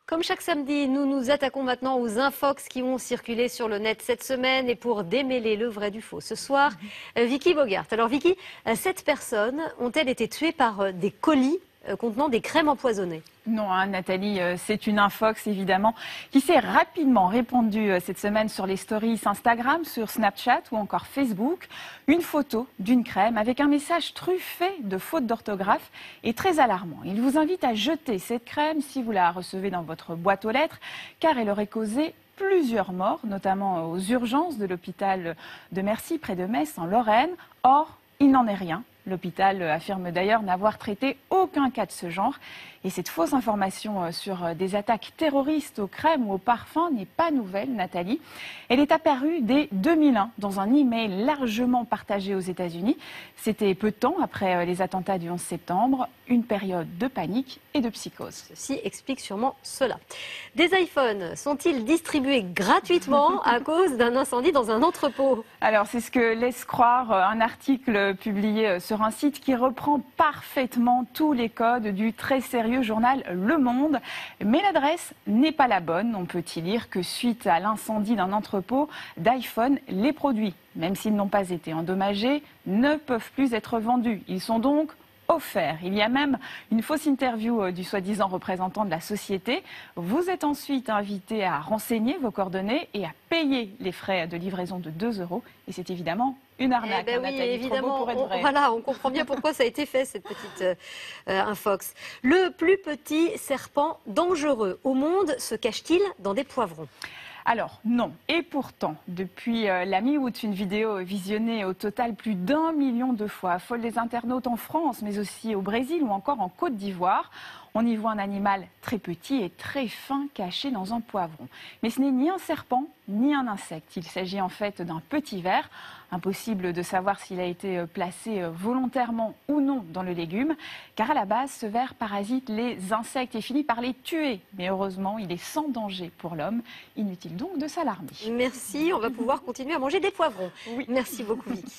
Comme chaque samedi, nous nous attaquons maintenant aux infox qui ont circulé sur le net cette semaine et pour démêler le vrai du faux. Ce soir, Vicky Bogart. Alors Vicky, 7 personnes ont-elles été tuées par des colis contenant des crèmes empoisonnées? Non, Nathalie, c'est une infox évidemment qui s'est rapidement répandue cette semaine sur les stories Instagram, sur Snapchat ou encore Facebook. Une photo d'une crème avec un message truffé de fautes d'orthographe et très alarmant. Il vous invite à jeter cette crème si vous la recevez dans votre boîte aux lettres car elle aurait causé plusieurs morts, notamment aux urgences de l'hôpital de Mercy près de Metz en Lorraine. Or, il n'en est rien. L'hôpital affirme d'ailleurs n'avoir traité aucun cas de ce genre. Et cette fausse information sur des attaques terroristes aux crèmes ou aux parfums n'est pas nouvelle, Nathalie. Elle est apparue dès 2001 dans un email largement partagé aux États-Unis. C'était peu de temps après les attentats du 11 septembre, une période de panique et de psychose. Ceci explique sûrement cela. Des iPhones sont-ils distribués gratuitement à cause d'un incendie dans un entrepôt? Alors, c'est ce que laisse croire un article publié sur un site qui reprend parfaitement tous les codes du très sérieux journal Le Monde. Mais l'adresse n'est pas la bonne. On peut y lire que suite à l'incendie d'un entrepôt d'iPhone, les produits, même s'ils n'ont pas été endommagés, ne peuvent plus être vendus. Ils sont donc offert. Il y a même une fausse interview du soi-disant représentant de la société. Vous êtes ensuite invité à renseigner vos coordonnées et à payer les frais de livraison de 2 €. Et c'est évidemment une arnaque. Oui, Nathalie, évidemment. trop beau pour être vrai. Voilà, on comprend bien pourquoi ça a été fait, cette petite infox. Le plus petit serpent dangereux au monde se cache-t-il dans des poivrons? Alors non, et pourtant, depuis la mi-août, une vidéo visionnée au total plus d'1 million de fois affole les internautes en France, mais aussi au Brésil ou encore en Côte d'Ivoire. On y voit un animal très petit et très fin caché dans un poivron. Mais ce n'est ni un serpent, ni un insecte. Il s'agit en fait d'un petit ver. Impossible de savoir s'il a été placé volontairement ou non dans le légume, car à la base, ce ver parasite les insectes et finit par les tuer. Mais heureusement, il est sans danger pour l'homme. Inutile donc de s'alarmer. Merci, on va pouvoir continuer à manger des poivrons. Oui. Merci beaucoup, Vicky.